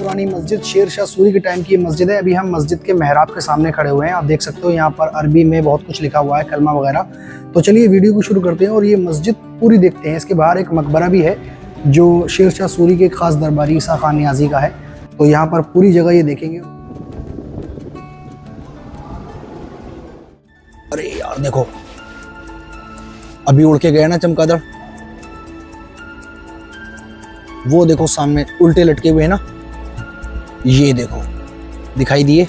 पुरानी मस्जिद शेर शाह सूरी के टाइम की मस्जिद है। अभी हम मस्जिद के मेहराब के सामने खड़े हुए हैं। आप देख सकते हो यहाँ पर अरबी में बहुत कुछ लिखा हुआ है, कलमा वगैरह। तो चलिए वीडियो को शुरू करते हैं और ये मस्जिद पूरी देखते हैं। इसके बाहर एक मकबरा भी है जो शेर शाह सूरी के खास दरबारी ईसा खान नियाजी का है। तो यहाँ पर पूरी जगह ये देखेंगे। अरे यार देखो, अभी उड़ के गया ना चमगादड़, वो देखो सामने उल्टे लटके हुए हैं ना, ये देखो दिखाई दिए।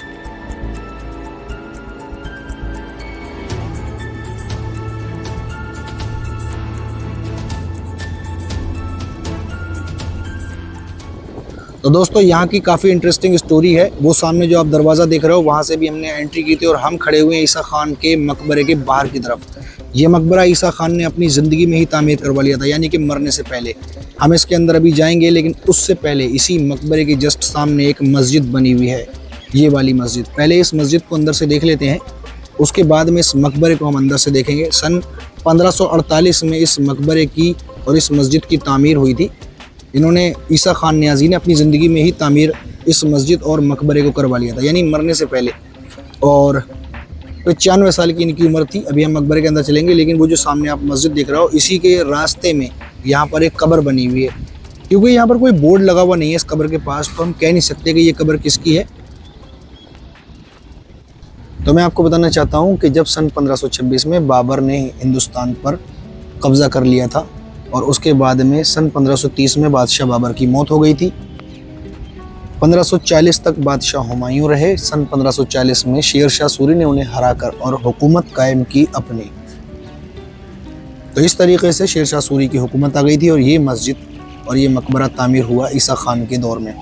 तो दोस्तों यहाँ की काफ़ी इंटरेस्टिंग स्टोरी है। वो सामने जो आप दरवाज़ा देख रहे हो वहाँ से भी हमने एंट्री की थी और हम खड़े हुए हैं ईसा खान के मकबरे के बाहर की तरफ। ये मकबरा ईसा खान ने अपनी ज़िंदगी में ही तामीर करवा लिया था, यानी कि मरने से पहले। हम इसके अंदर अभी जाएंगे, लेकिन उससे पहले इसी मकबरे के जस्ट सामने एक मस्जिद बनी हुई है, ये वाली मस्जिद। पहले इस मस्जिद को अंदर से देख लेते हैं, उसके बाद में इस मकबरे को हम अंदर से देखेंगे। सन 1548 में इस मकबरे की और इस मस्जिद की तामीर हुई थी। इन्होंने ईसा खान नियाजी ने अपनी ज़िंदगी में ही तामीर इस मस्जिद और मकबरे को करवा लिया था, यानी मरने से पहले। और 95 साल की इनकी उम्र थी। अभी हम मकबरे के अंदर चलेंगे, लेकिन वो जो सामने आप मस्जिद देख रहे हो, इसी के रास्ते में यहाँ पर एक कब्र बनी हुई है। क्योंकि यहाँ पर कोई बोर्ड लगा हुआ नहीं है इस कब्र के पास, तो हम कह नहीं सकते कि ये कब्र किसकी है। तो मैं आपको बताना चाहता हूँ कि जब सन 1526 में बाबर ने हिंदुस्तान पर कब्ज़ा कर लिया था और उसके बाद में सन 1530 में बादशाह बाबर की मौत हो गई थी। 1540 तक बादशाह हुमायूं रहे। सन 1540 में शेर शाह सूरी ने उन्हें हराकर और हुकूमत कायम की अपनी। तो इस तरीके से शेर शाह सूरी की हुकूमत आ गई थी और ये मस्जिद और ये मकबरा तामीर हुआ ईसा खान के दौर में।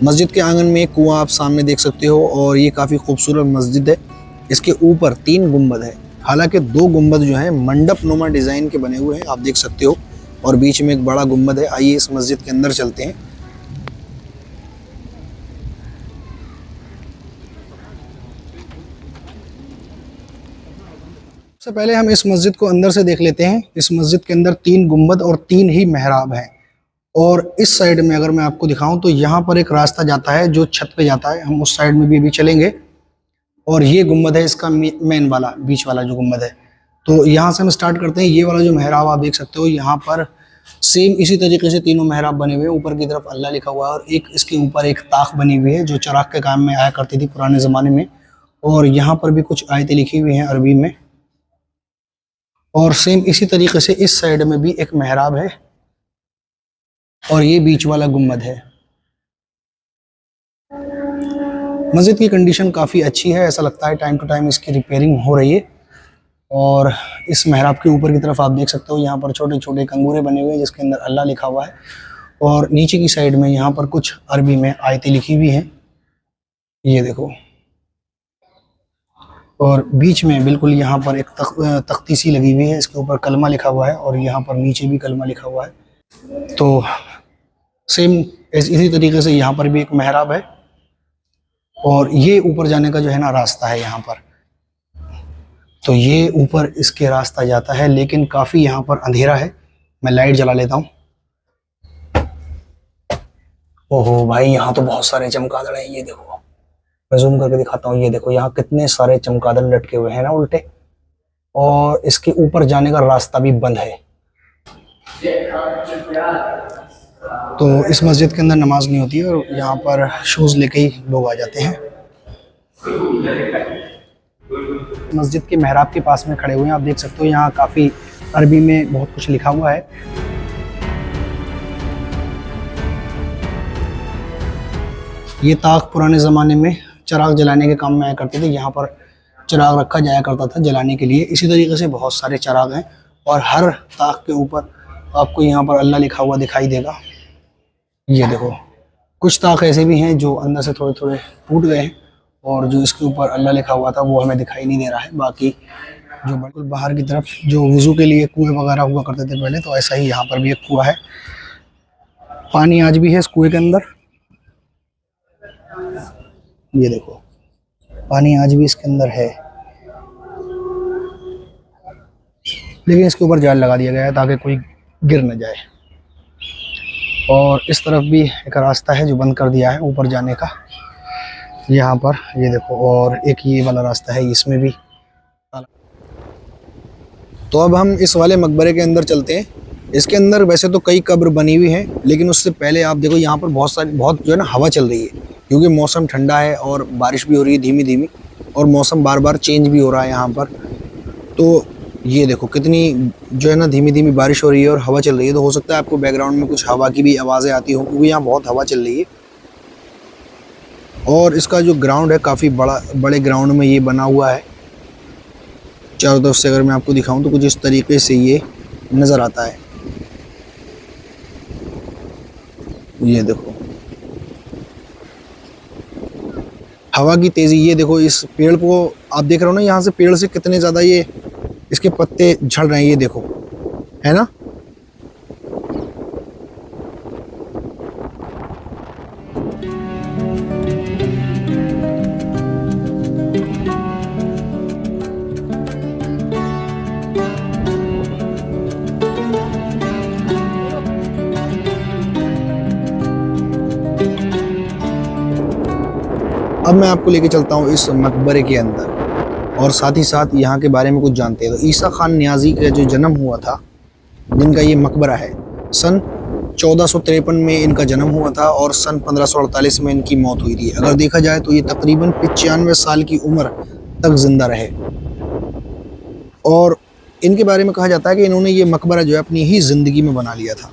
मस्जिद के आंगन में एक कुआं आप सामने देख सकते हो और ये काफ़ी खूबसूरत मस्जिद है। इसके ऊपर 3 गुंबद है, हालांकि 2 गुंबद जो हैं मंडप नुमा डिज़ाइन के बने हुए हैं, आप देख सकते हो, और बीच में एक बड़ा गुंबद है। आइए इस मस्जिद के अंदर चलते हैं। सबसे पहले हम इस मस्जिद को अंदर से देख लेते हैं। इस मस्जिद के अंदर 3 गुंबद और 3 ही मेहराब हैं। और इस साइड में अगर मैं आपको दिखाऊं तो यहाँ पर एक रास्ता जाता है जो छत पे जाता है। हम उस साइड में भी अभी चलेंगे। और ये गुंबद है इसका मेन वाला, बीच वाला जो गुंबद है। तो यहाँ से हम स्टार्ट करते हैं। ये वाला जो मेहराब आप देख सकते हो, यहाँ पर सेम इसी तरीके से तीनों मेहराब बने हुए हैं। ऊपर की तरफ अल्लाह लिखा हुआ है और एक इसके ऊपर एक ताक बनी हुई है जो चराग के काम में आया करती थी पुराने ज़माने में। और यहाँ पर भी कुछ आयतें लिखी हुई हैं अरबी में। और सेम इसी तरीके से इस साइड में भी एक मेहराब है और ये बीच वाला गुंबद है। मस्जिद की कंडीशन काफ़ी अच्छी है, ऐसा लगता है टाइम टू टाइम इसकी रिपेयरिंग हो रही है। और इस मेहराब के ऊपर की तरफ आप देख सकते हो यहाँ पर छोटे छोटे कंगूरे बने हुए हैं जिसके अंदर अल्लाह लिखा हुआ है। और नीचे की साइड में यहाँ पर कुछ अरबी में आयतें लिखी हुई हैं, ये देखो। और बीच में बिल्कुल यहाँ पर एक तख्ती सी लगी हुई है, इसके ऊपर कलमा लिखा हुआ है और यहाँ पर नीचे भी कलमा लिखा हुआ है। तो सेम इसी तरीके से यहाँ पर भी एक मेहराब है और ये ऊपर जाने का जो है ना रास्ता है यहाँ पर। तो ये ऊपर इसके रास्ता जाता है, लेकिन काफ़ी यहाँ पर अंधेरा है। मैं लाइट जला लेता हूँ। ओहो भाई, यहाँ तो बहुत सारे चमगादड़ हैं, ये देखो। मैं जूम करके दिखाता हूँ, ये देखो यहाँ कितने सारे चमगादड़ लटके हुए हैं ना उल्टे। और इसके ऊपर जाने का रास्ता भी बंद है। तो इस मस्जिद के अंदर नमाज नहीं होती है और यहाँ पर शूज़ लेके ही लोग आ जाते हैं। मस्जिद के मेहराब के पास में खड़े हुए हैं, आप देख सकते हो यहाँ काफ़ी अरबी में बहुत कुछ लिखा हुआ है। ये ताक पुराने ज़माने में चिराग जलाने के काम में आया करते थे। यहाँ पर चिराग रखा जाया करता था जलाने के लिए। इसी तरीके से बहुत सारे चिराग हैं और हर ताक के ऊपर आपको यहाँ पर अल्लाह लिखा हुआ दिखाई देगा, ये देखो। कुछ ताक ऐसे भी हैं जो अंदर से थोड़े थोड़े टूट गए हैं और जो इसके ऊपर अल्लाह लिखा हुआ था वो हमें दिखाई नहीं दे रहा है। बाकी जो बिल्कुल बाहर की तरफ जो वज़ू के लिए कुएं वगैरह हुआ करते थे पहले, तो ऐसा ही यहाँ पर भी एक कुआं है। पानी आज भी है इस कुएं के अंदर, ये देखो पानी आज भी इसके अंदर है। लेकिन इसके ऊपर जाल लगा दिया गया है ताकि कोई गिर न जाए। और इस तरफ भी एक रास्ता है जो बंद कर दिया है ऊपर जाने का, यहाँ पर ये देखो। और एक ये वाला रास्ता है, इसमें भी। तो अब हम इस वाले मकबरे के अंदर चलते हैं। इसके अंदर वैसे तो कई कब्र बनी हुई हैं, लेकिन उससे पहले आप देखो यहाँ पर बहुत जो है ना हवा चल रही है, क्योंकि मौसम ठंडा है और बारिश भी हो रही है धीमी धीमी, और मौसम बार बार चेंज भी हो रहा है यहाँ पर। तो ये देखो कितनी जो है ना धीमी धीमी बारिश हो रही है और हवा चल रही है। तो हो सकता है आपको बैकग्राउंड में कुछ हवा की भी आवाज़ें आती हो, क्योंकि यहाँ बहुत हवा चल रही है। और इसका जो ग्राउंड है काफ़ी बड़े ग्राउंड में ये बना हुआ है। चारों तरफ से अगर मैं आपको दिखाऊं तो कुछ इस तरीके से ये नज़र आता है। ये देखो हवा की तेज़ी, ये देखो इस पेड़ को आप देख रहे हो ना, यहाँ से पेड़ से कितने ज़्यादा ये इसके पत्ते झड़ रहे हैं, ये देखो, है ना। अब मैं आपको लेके चलता हूँ इस मकबरे के अंदर, और साथ ही साथ यहाँ के बारे में कुछ जानते हैं। तो ईसा खान नियाज़ी का जो जन्म हुआ था, जिनका ये मकबरा है, सन 1453 में इनका जन्म हुआ था और सन 1548 में इनकी मौत हुई थी। अगर देखा जाए तो ये तकरीबन 95 साल की उम्र तक ज़िंदा रहे। और इनके बारे में कहा जाता है कि इन्होंने ये मकबरा जो है अपनी ही ज़िंदगी में बना लिया था।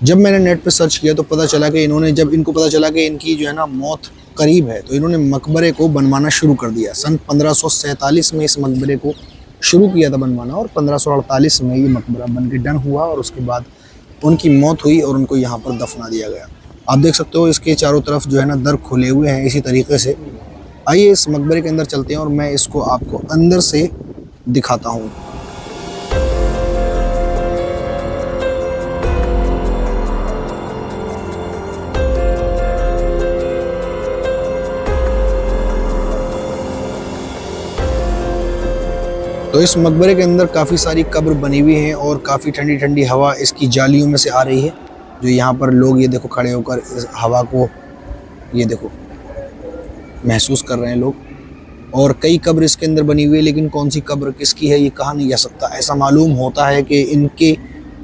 जब मैंने नेट पे सर्च किया तो पता चला कि जब इनको पता चला कि इनकी जो है ना मौत करीब है, तो इन्होंने मकबरे को बनवाना शुरू कर दिया। सन 1547 में इस मकबरे को शुरू किया था बनवाना, और 1548 में ये मकबरा बन के डन हुआ, और उसके बाद उनकी मौत हुई और उनको यहाँ पर दफना दिया गया। आप देख सकते हो इसके चारों तरफ जो है ना दर खुले हुए हैं इसी तरीके से। आइए इस मकबरे के अंदर चलते हैं और मैं इसको आपको अंदर से दिखाता हूँ। तो इस मकबरे के अंदर काफ़ी सारी कब्र बनी हुई हैं और काफ़ी ठंडी ठंडी हवा इसकी जालियों में से आ रही है, जो यहाँ पर लोग ये देखो खड़े होकर इस हवा को ये देखो महसूस कर रहे हैं लोग। और कई कब्र इसके अंदर बनी हुई है, लेकिन कौन सी कब्र किसकी है ये कहा नहीं जा सकता। ऐसा मालूम होता है कि इनके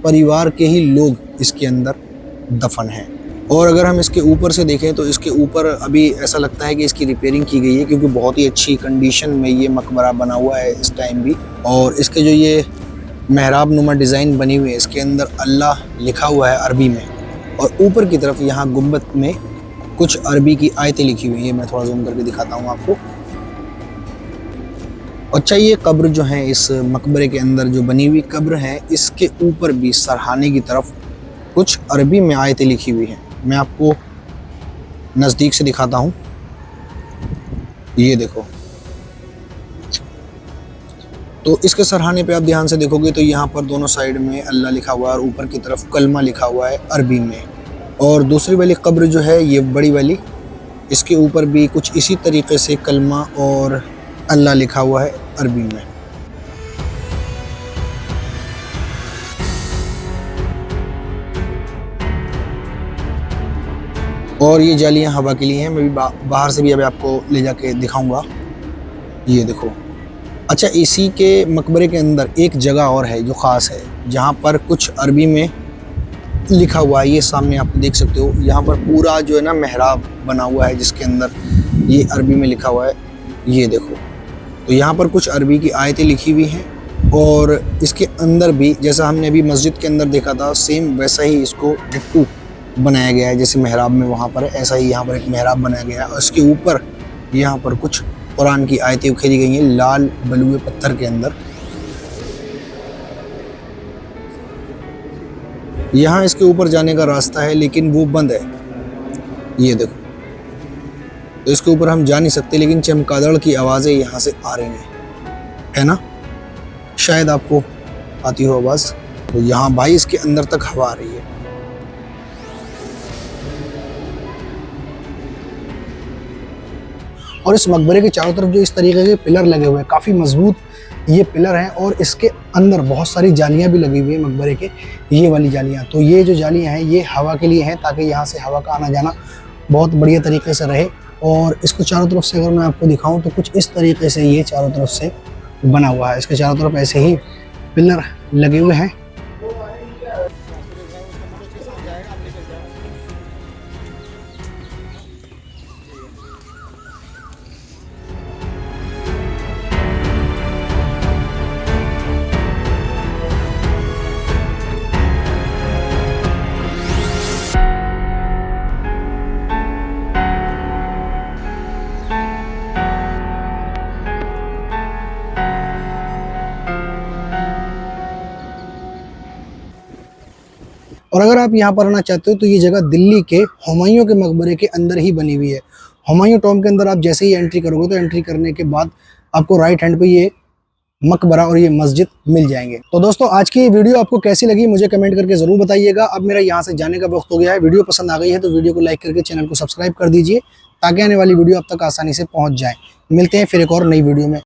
परिवार के ही लोग इसके अंदर दफन हैं। और अगर हम इसके ऊपर से देखें तो इसके ऊपर अभी ऐसा लगता है कि इसकी रिपेयरिंग की गई है, क्योंकि बहुत ही अच्छी कंडीशन में ये मकबरा बना हुआ है इस टाइम भी। और इसके जो ये मेहराब नुमा डिज़ाइन बनी हुई है, इसके अंदर अल्लाह लिखा हुआ है अरबी में, और ऊपर की तरफ यहाँ गुम्बद में कुछ अरबी की आयतें लिखी हुई हैं। मैं थोड़ा जूम करके दिखाता हूँ आपको। अच्छा, ये कब्र जो है इस मकबरे के अंदर जो बनी हुई कब्र है, इसके ऊपर भी सरहाने की तरफ कुछ अरबी में आयतें लिखी हुई हैं। मैं आपको नज़दीक से दिखाता हूँ, ये देखो। तो इसके सरहाने पे आप ध्यान से देखोगे तो यहाँ पर दोनों साइड में अल्लाह लिखा हुआ है और ऊपर की तरफ कलमा लिखा हुआ है अरबी में। और दूसरी वाली कब्र जो है ये बड़ी वाली, इसके ऊपर भी कुछ इसी तरीके से कलमा और अल्लाह लिखा हुआ है अरबी में। और ये जालियाँ हवा के लिए हैं। मैं भी बाहर से भी अभी आपको ले जाके दिखाऊंगा, ये देखो। अच्छा, इसी के मकबरे के अंदर एक जगह और है जो ख़ास है, जहाँ पर कुछ अरबी में लिखा हुआ है। ये सामने आप देख सकते हो, यहाँ पर पूरा जो है ना मेहराब बना हुआ है, जिसके अंदर ये अरबी में लिखा हुआ है, ये देखो। तो यहाँ पर कुछ अरबी की आयतें लिखी हुई हैं, और इसके अंदर भी जैसा हमने अभी मस्जिद के अंदर देखा था, सेम वैसा ही इसको डिट्टू बनाया गया है जैसे मेहराब में वहाँ पर है, ऐसा ही यहाँ पर एक मेहराब बनाया गया है। और इसके ऊपर यहाँ पर कुछ कुरान की आयतें उखेरी गई हैं लाल बलुए पत्थर के अंदर। यहाँ इसके ऊपर जाने का रास्ता है, लेकिन वो बंद है, ये देखो। तो इसके ऊपर हम जा नहीं सकते, लेकिन चमगादड़ की आवाज़ें यहाँ से आ रही हैं, है ना, शायद आपको आती हो आवाज़। तो यहाँ भाई इसके अंदर तक हवा आ रही है। और इस मकबरे के चारों तरफ जो इस तरीके के पिलर लगे हुए हैं, काफ़ी मजबूत ये पिलर हैं, और इसके अंदर बहुत सारी जालियां भी लगी हुई है मकबरे के, ये वाली जालियां। तो ये जो जालियां हैं ये हवा के लिए हैं, ताकि यहाँ से हवा का आना जाना बहुत बढ़िया तरीके से रहे। और इसको चारों तरफ से अगर मैं आपको दिखाऊं तो कुछ इस तरीके से ये चारों तरफ से बना हुआ है। इसके चारों तरफ ऐसे ही पिलर लगे हुए हैं। और अगर आप यहाँ पर आना चाहते हो तो ये जगह दिल्ली के हुमायूं के मकबरे के अंदर ही बनी हुई है। हुमायूं टॉम के अंदर आप जैसे ही एंट्री करोगे तो एंट्री करने के बाद आपको राइट हैंड पे ये मकबरा और ये मस्जिद मिल जाएंगे। तो दोस्तों आज की ये वीडियो आपको कैसी लगी मुझे कमेंट करके जरूर बताइएगा। अब मेरा यहाँ से जाने का वक्त हो गया है। वीडियो पसंद आ गई है तो वीडियो को लाइक करके चैनल को सब्सक्राइब कर दीजिए, ताकि आने वाली वीडियो आप तक आसानी से पहुँच जाए। मिलते हैं फिर एक और नई वीडियो में।